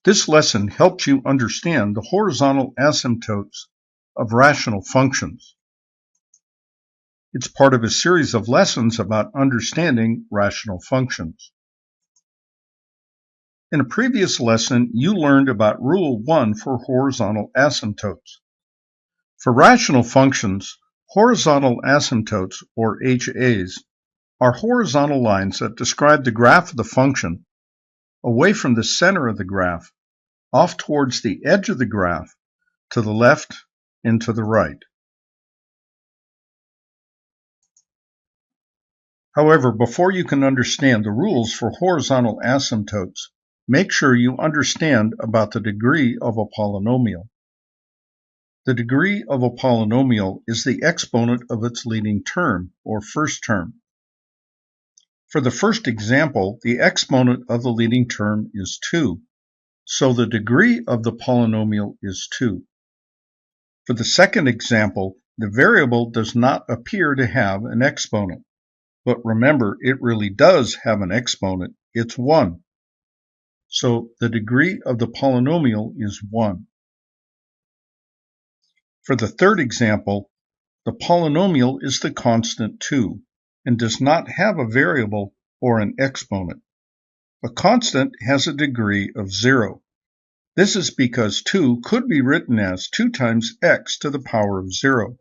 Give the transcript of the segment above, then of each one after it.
This lesson helps you understand the horizontal asymptotes of rational functions. It's part of a series of lessons about understanding rational functions. In a previous lesson, you learned about Rule 1 for horizontal asymptotes. For rational functions, horizontal asymptotes, or HAs, are horizontal lines that describe the graph of the function away from the center of the graph, off towards the edge of the graph, to the left and to the right. However, before you can understand the rules for horizontal asymptotes, make sure you understand about the degree of a polynomial. The degree of a polynomial is the exponent of its leading term, or first term. For the first example, the exponent of the leading term is 2, so the degree of the polynomial is 2. For the second example, the variable does not appear to have an exponent. But remember, it really does have an exponent. It's 1. So the degree of the polynomial is 1. For the third example, the polynomial is the constant 2 and does not have a variable or an exponent. A constant has a degree of 0. This is because 2 could be written as 2 times x to the power of 0.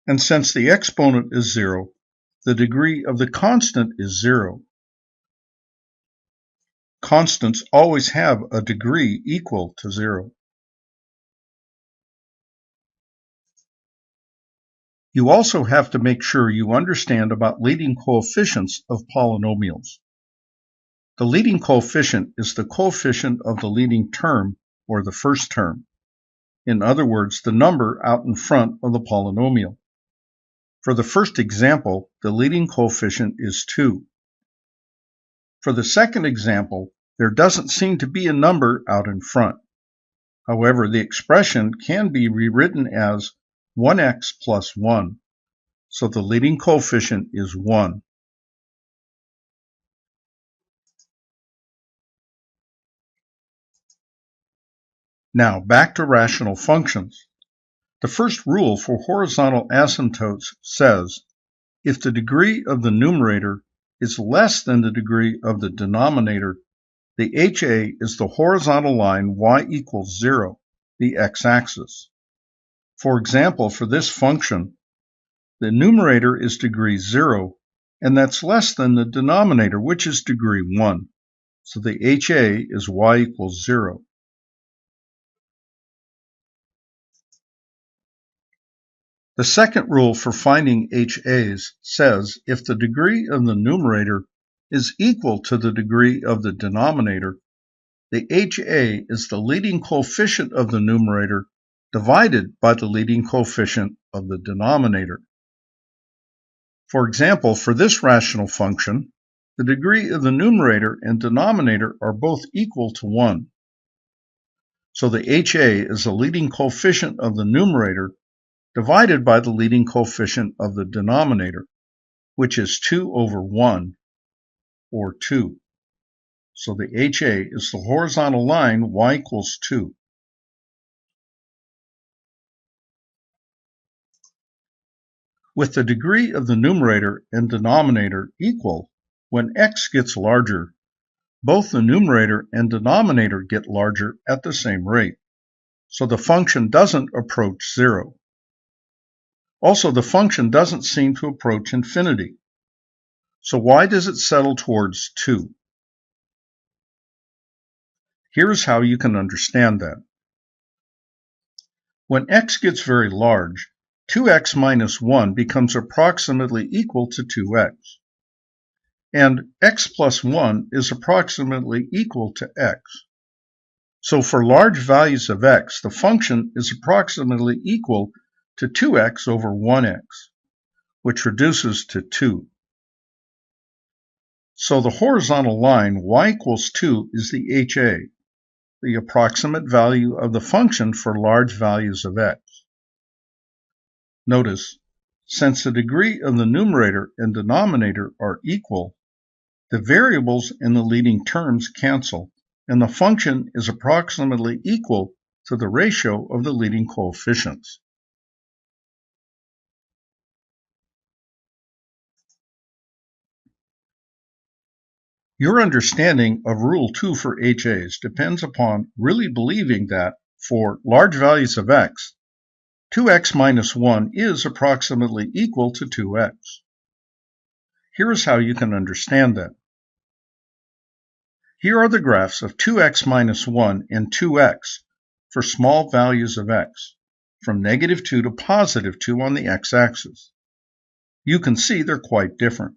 And since the exponent is 0, the degree of the constant is 0. Constants always have a degree equal to 0. You also have to make sure you understand about leading coefficients of polynomials. The leading coefficient is the coefficient of the leading term, or the first term. In other words, the number out in front of the polynomial. For the first example, the leading coefficient is 2. For the second example, there doesn't seem to be a number out in front. However, the expression can be rewritten as 1x plus 1, so the leading coefficient is 1. Now, back to rational functions. The first rule for horizontal asymptotes says, if the degree of the numerator is less than the degree of the denominator, the HA is the horizontal line y equals 0, the x-axis. For example, for this function, the numerator is degree 0, and that's less than the denominator, which is degree 1. So the HA is y equals 0. The second rule for finding HAs says if the degree of the numerator is equal to the degree of the denominator, the HA is the leading coefficient of the numerator divided by the leading coefficient of the denominator. For example, for this rational function, the degree of the numerator and denominator are both equal to 1. So the HA is the leading coefficient of the numerator divided by the leading coefficient of the denominator, which is 2 over 1, or 2. So the HA is the horizontal line y equals 2. With the degree of the numerator and denominator equal, when x gets larger, both the numerator and denominator get larger at the same rate, so the function doesn't approach 0. Also, the function doesn't seem to approach infinity. So why does it settle towards 2? Here's how you can understand that. When x gets very large, 2x minus 1 becomes approximately equal to 2x. And x plus 1 is approximately equal to x. So for large values of x, the function is approximately equal to 2x over 1x, which reduces to 2. So the horizontal line y equals 2 is the HA, the approximate value of the function for large values of x. Notice, since the degree of the numerator and denominator are equal, the variables in the leading terms cancel, and the function is approximately equal to the ratio of the leading coefficients. Your understanding of Rule 2 for HAs depends upon really believing that, for large values of x, 2x minus 1 is approximately equal to 2x. Here is how you can understand that. Here are the graphs of 2x minus 1 and 2x for small values of x, from negative 2 to positive 2 on the x-axis. You can see they're quite different.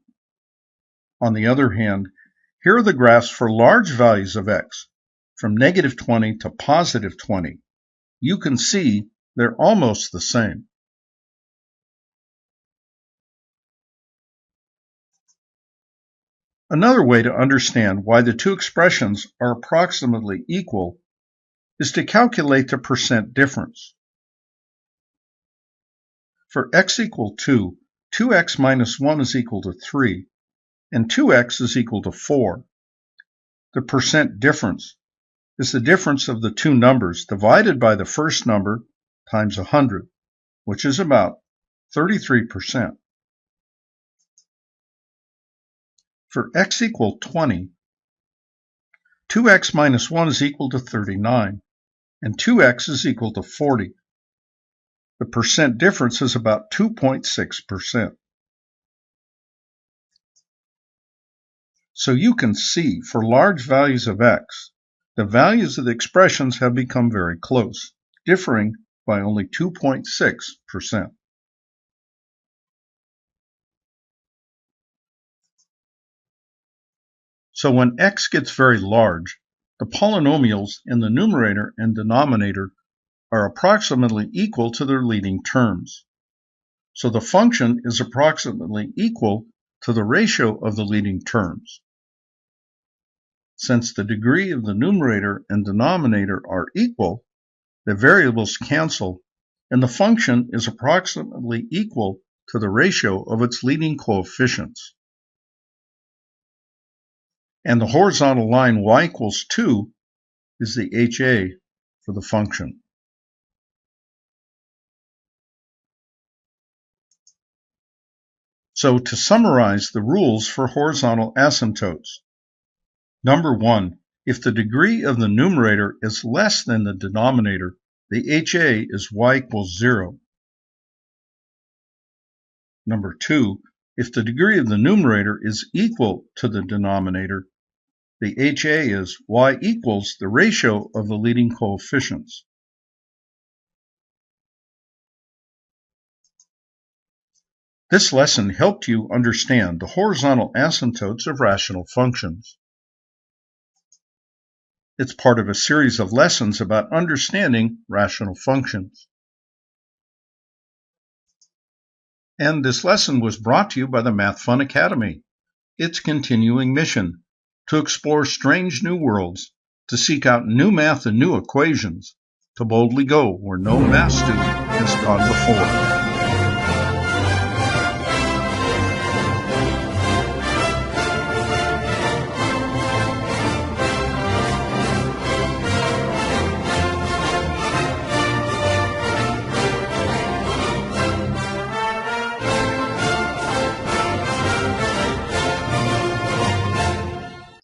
On the other hand, here are the graphs for large values of x, from negative 20 to positive 20. You can see they're almost the same. Another way to understand why the two expressions are approximately equal is to calculate the percent difference. For x equal 2, 2x minus 1 is equal to 3, and 2x is equal to 4. The percent difference is the difference of the two numbers divided by the first number times 100, which is about 33%. For x equal 20, 2x minus 1 is equal to 39, and 2x is equal to 40. The percent difference is about 2.6%. So you can see, for large values of x, the values of the expressions have become very close, differing by only 2.6%. So when x gets very large, the polynomials in the numerator and denominator are approximately equal to their leading terms. So the function is approximately equal to the ratio of the leading terms. Since the degree of the numerator and denominator are equal, the variables cancel, and the function is approximately equal to the ratio of its leading coefficients. And the horizontal line y equals 2 is the HA for the function. So to summarize the rules for horizontal asymptotes. Number 1, if the degree of the numerator is less than the denominator, the HA is y equals 0. Number 2, if the degree of the numerator is equal to the denominator, the HA is y equals the ratio of the leading coefficients. This lesson helped you understand the horizontal asymptotes of rational functions. It's part of a series of lessons about understanding rational functions. And this lesson was brought to you by the Math Fun Academy. Its continuing mission: to explore strange new worlds, to seek out new math and new equations, to boldly go where no math student has gone before.